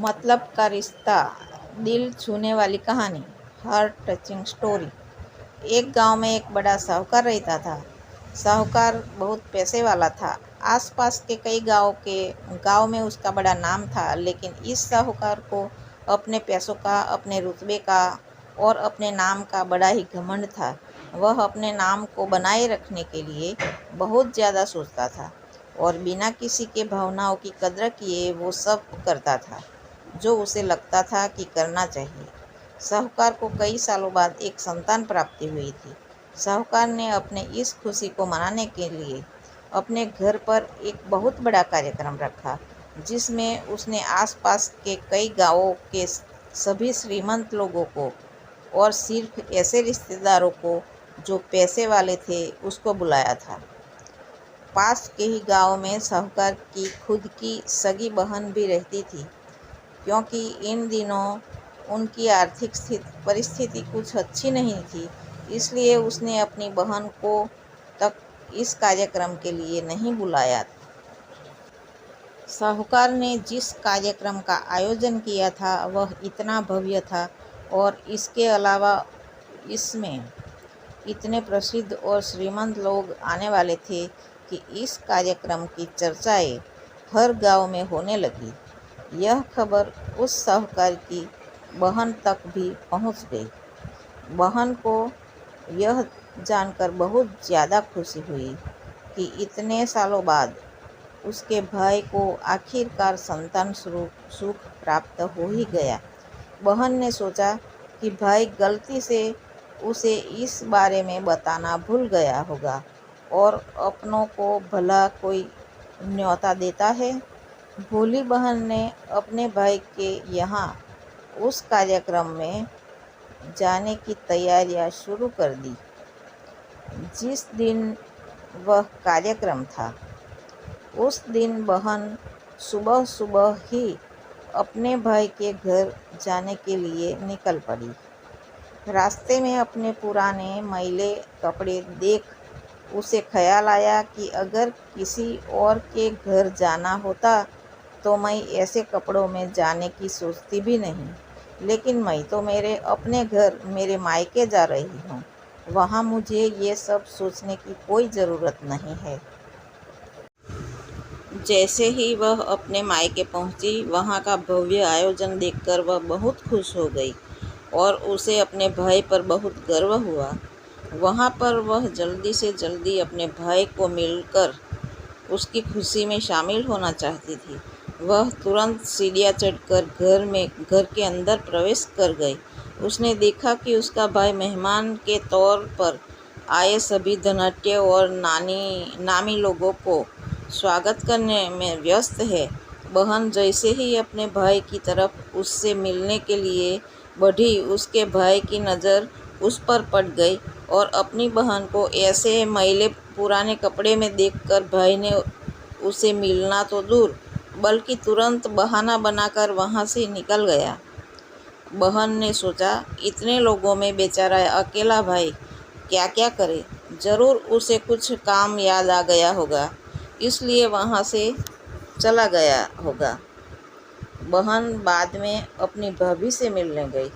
मतलब का रिश्ता, दिल छूने वाली कहानी, हार्ट टचिंग स्टोरी। एक गांव में एक बड़ा साहूकार रहता था। साहूकार बहुत पैसे वाला था। आसपास के कई गांव में उसका बड़ा नाम था, लेकिन इस साहूकार को अपने पैसों का, अपने रुतबे का और अपने नाम का बड़ा ही घमंड था। वह अपने नाम को बनाए रखने के लिए बहुत ज़्यादा सोचता था और बिना किसी के भावनाओं की कदर किए वो सब करता था जो उसे लगता था कि करना चाहिए। साहूकार को कई सालों बाद एक संतान प्राप्ति हुई थी। साहूकार ने अपने इस खुशी को मनाने के लिए अपने घर पर एक बहुत बड़ा कार्यक्रम रखा, जिसमें उसने आसपास के कई गांवों के सभी श्रीमंत लोगों को और सिर्फ ऐसे रिश्तेदारों को जो पैसे वाले थे उसको बुलाया था। पास के ही गांव में साहूकार की खुद की सगी बहन भी रहती थी। क्योंकि इन दिनों उनकी आर्थिक परिस्थिति कुछ अच्छी नहीं थी, इसलिए उसने अपनी बहन को तक इस कार्यक्रम के लिए नहीं बुलाया। साहूकार ने जिस कार्यक्रम का आयोजन किया था वह इतना भव्य था और इसके अलावा इसमें इतने प्रसिद्ध और श्रीमंत लोग आने वाले थे कि इस कार्यक्रम की चर्चाएं हर गांव में होने लगी। यह खबर उस साहूकार की बहन तक भी पहुंच गई। बहन को यह जानकर बहुत ज़्यादा खुशी हुई कि इतने सालों बाद उसके भाई को आखिरकार संतान सुख प्राप्त हो ही गया। बहन ने सोचा कि भाई गलती से उसे इस बारे में बताना भूल गया होगा और अपनों को भला कोई न्योता देता है। भोली बहन ने अपने भाई के यहाँ उस कार्यक्रम में जाने की तैयारियां शुरू कर दी। जिस दिन वह कार्यक्रम था, उस दिन बहन सुबह सुबह ही अपने भाई के घर जाने के लिए निकल पड़ी। रास्ते में अपने पुराने मैले कपड़े देख उसे ख्याल आया कि अगर किसी और के घर जाना होता तो मैं ऐसे कपड़ों में जाने की सोचती भी नहीं, लेकिन मैं तो मेरे अपने घर, मेरे मायके जा रही हूँ। वहाँ मुझे ये सब सोचने की कोई ज़रूरत नहीं है। जैसे ही वह अपने मायके पहुँची, वहाँ का भव्य आयोजन देखकर वह बहुत खुश हो गई और उसे अपने भाई पर बहुत गर्व हुआ। वहाँ पर वह जल्दी से जल्दी अपने भाई को मिलकर उसकी खुशी में शामिल होना चाहती थी। वह तुरंत सीढ़ियाँ चढ़कर घर के अंदर प्रवेश कर गई। उसने देखा कि उसका भाई मेहमान के तौर पर आए सभी धनाढ्य और नामी लोगों को स्वागत करने में व्यस्त है। बहन जैसे ही अपने भाई की तरफ उससे मिलने के लिए बढ़ी, उसके भाई की नज़र उस पर पड़ गई और अपनी बहन को ऐसे मैले पुराने कपड़े में देखकर भाई ने उसे मिलना तो दूर, बल्कि तुरंत बहाना बनाकर वहाँ से निकल गया। बहन ने सोचा, इतने लोगों में बेचारा अकेला भाई क्या क्या करे। ज़रूर उसे कुछ काम याद आ गया होगा, इसलिए वहाँ से चला गया होगा। बहन बाद में अपनी भाभी से मिलने गई।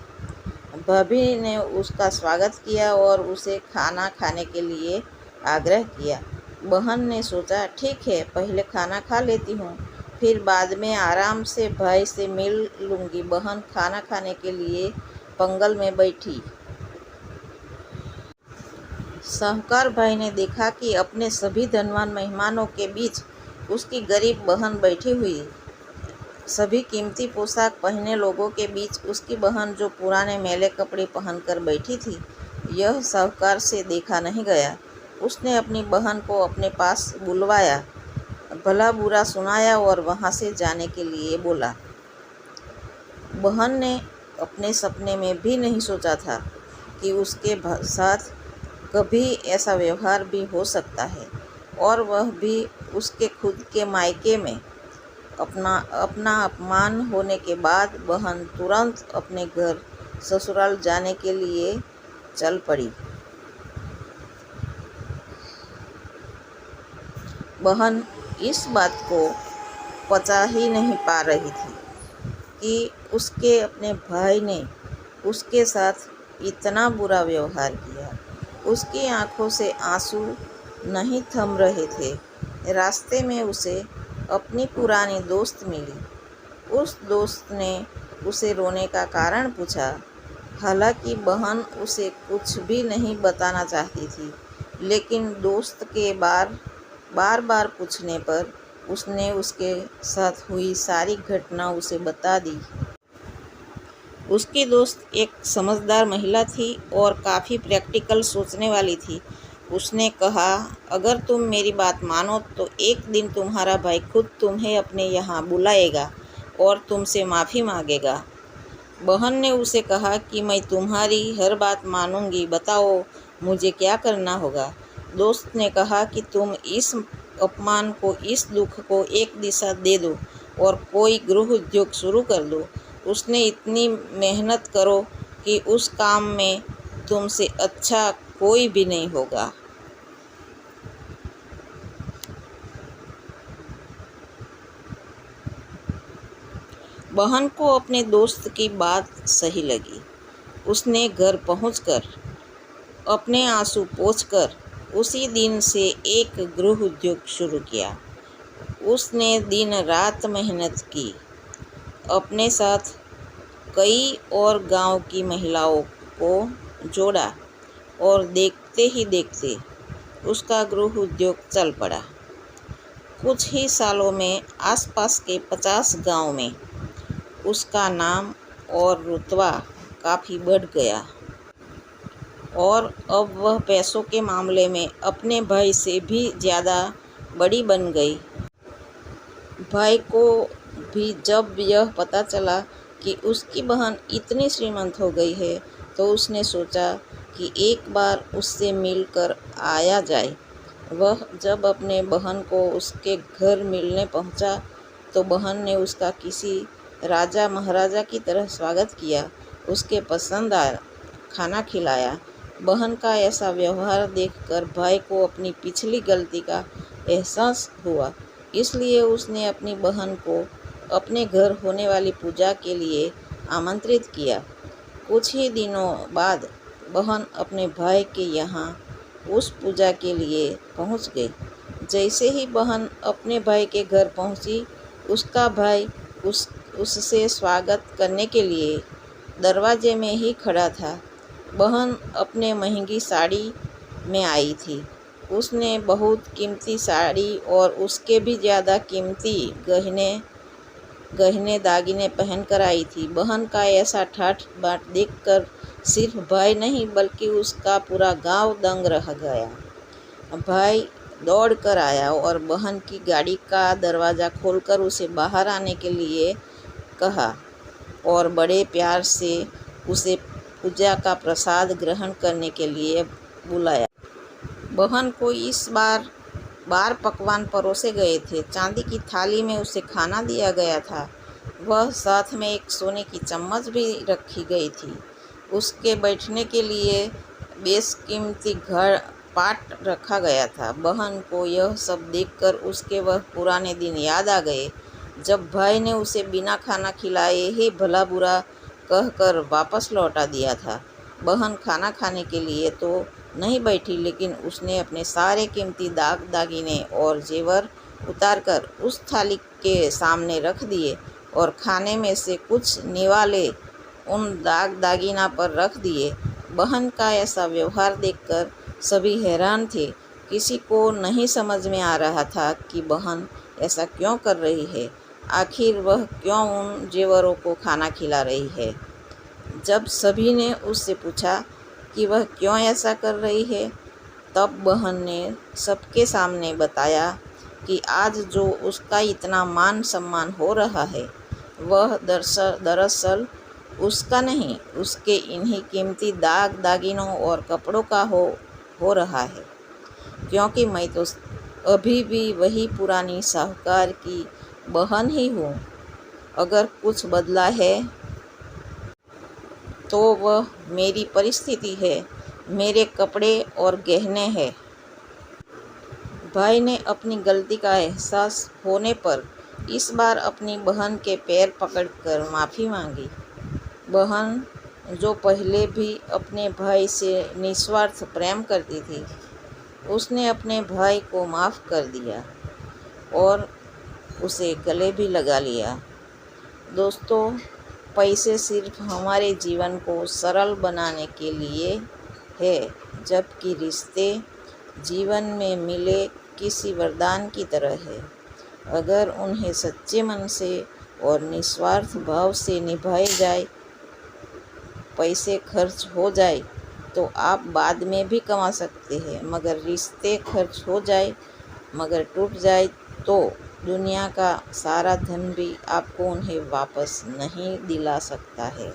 भाभी ने उसका स्वागत किया और उसे खाना खाने के लिए आग्रह किया। बहन ने सोचा, ठीक है, पहले खाना खा लेती हूँ, फिर बाद में आराम से भाई से मिल लूँगी। बहन खाना खाने के लिए पंगल में बैठी। साहूकार भाई ने देखा कि अपने सभी धनवान मेहमानों के बीच उसकी गरीब बहन बैठी हुई। सभी कीमती पोशाक पहने लोगों के बीच उसकी बहन जो पुराने मैले कपड़े पहनकर बैठी थी, यह साहूकार से देखा नहीं गया। उसने अपनी बहन को अपने पास बुलवाया, भला बुरा सुनाया और वहाँ से जाने के लिए बोला। बहन ने अपने सपने में भी नहीं सोचा था कि उसके साथ कभी ऐसा व्यवहार भी हो सकता है, और वह भी उसके खुद के मायके में। अपना अपमान होने के बाद बहन तुरंत अपने घर ससुराल जाने के लिए चल पड़ी। बहन इस बात को पचा ही नहीं पा रही थी। कि उसके अपने भाई ने उसके साथ इतना बुरा व्यवहार किया। उसकी आंखों से आंसू नहीं थम रहे थे। रास्ते में उसे अपनी पुरानी दोस्त मिली। उस दोस्त ने उसे रोने का कारण पूछा। हालांकि बहन उसे कुछ भी नहीं बताना चाहती थी, लेकिन दोस्त के बार बार पूछने पर उसने उसके साथ हुई सारी घटना उसे बता दी। उसकी दोस्त एक समझदार महिला थी और काफ़ी प्रैक्टिकल सोचने वाली थी। उसने कहा, अगर तुम मेरी बात मानो तो एक दिन तुम्हारा भाई खुद तुम्हें अपने यहाँ बुलाएगा और तुमसे माफ़ी मांगेगा। बहन ने उसे कहा कि मैं तुम्हारी हर बात मानूंगी, बताओ मुझे क्या करना होगा। दोस्त ने कहा कि तुम इस अपमान को, इस दुख को एक दिशा दे दो और कोई गृह उद्योग शुरू कर दो। उसने इतनी मेहनत करो कि उस काम में तुमसे अच्छा कोई भी नहीं होगा। बहन को अपने दोस्त की बात सही लगी। उसने घर पहुंचकर अपने आंसू पोंछकर उसी दिन से एक गृह उद्योग शुरू किया। उसने दिन रात मेहनत की, अपने साथ कई और गांव की महिलाओं को जोड़ा और देखते ही देखते उसका गृह उद्योग चल पड़ा। कुछ ही सालों में आसपास के 50 गांव में उसका नाम और रुतबा काफ़ी बढ़ गया और अब वह पैसों के मामले में अपने भाई से भी ज़्यादा बड़ी बन गई। भाई को भी जब यह पता चला कि उसकी बहन इतनी श्रीमंत हो गई है, तो उसने सोचा कि एक बार उससे मिलकर आया जाए। वह जब अपने बहन को उसके घर मिलने पहुंचा, तो बहन ने उसका किसी राजा महाराजा की तरह स्वागत किया। उसके पसंद आया खाना खिलाया। बहन का ऐसा व्यवहार देखकर भाई को अपनी पिछली गलती का एहसास हुआ, इसलिए उसने अपनी बहन को अपने घर होने वाली पूजा के लिए आमंत्रित किया। कुछ ही दिनों बाद बहन अपने भाई के यहाँ उस पूजा के लिए पहुँच गई। जैसे ही बहन अपने भाई के घर पहुँची, उसका भाई उससे स्वागत करने के लिए दरवाजे में ही खड़ा था। बहन अपने महंगी साड़ी में आई थी। उसने बहुत कीमती साड़ी और उसके भी ज़्यादा कीमती गहने दागिने पहन कर आई थी। बहन का ऐसा ठाठ बाट देखकर सिर्फ भाई नहीं बल्कि उसका पूरा गांव दंग रह गया। भाई दौड़ कर आया और बहन की गाड़ी का दरवाज़ा खोलकर उसे बाहर आने के लिए कहा और बड़े प्यार से उसे पूजा का प्रसाद ग्रहण करने के लिए बुलाया। बहन को इस बार पकवान परोसे गए थे। चांदी की थाली में उसे खाना दिया गया था। वह साथ में एक सोने की चम्मच भी रखी गई थी। उसके बैठने के लिए बेशकीमती पाट रखा गया था। बहन को यह सब देखकर उसके वह पुराने दिन याद आ गए, जब भाई ने उसे बिना खाना खिलाए ही भला बुरा कहकर वापस लौटा दिया था। बहन खाना खाने के लिए तो नहीं बैठी, लेकिन उसने अपने सारे कीमती दागिने और जेवर उतारकर उस थाली के सामने रख दिए और खाने में से कुछ निवाले उन दागिना पर रख दिए। बहन का ऐसा व्यवहार देखकर सभी हैरान थे। किसी को नहीं समझ में आ रहा था कि बहन ऐसा क्यों कर रही है। आखिर वह क्यों उन जेवरों को खाना खिला रही है। जब सभी ने उससे पूछा कि वह क्यों ऐसा कर रही है, तब बहन ने सबके सामने बताया कि आज जो उसका इतना मान सम्मान हो रहा है, वह दरअसल उसका नहीं, उसके इन्हीं कीमती दागिनों और कपड़ों का हो रहा है। क्योंकि मैं तो अभी भी वही पुरानी साहूकार की बहन ही हूँ। अगर कुछ बदला है तो वह मेरी परिस्थिति है, मेरे कपड़े और गहने हैं। भाई ने अपनी गलती का एहसास होने पर इस बार अपनी बहन के पैर पकड़कर माफ़ी मांगी। बहन, जो पहले भी अपने भाई से निस्वार्थ प्रेम करती थी, उसने अपने भाई को माफ़ कर दिया और उसे गले भी लगा लिया। दोस्तों, पैसे सिर्फ हमारे जीवन को सरल बनाने के लिए है, जबकि रिश्ते जीवन में मिले किसी वरदान की तरह है। अगर उन्हें सच्चे मन से और निस्वार्थ भाव से निभाए जाए, पैसे खर्च हो जाए तो आप बाद में भी कमा सकते हैं, मगर रिश्ते खर्च हो जाए मगर टूट जाए तो दुनिया का सारा धन भी आपको उन्हें वापस नहीं दिला सकता है।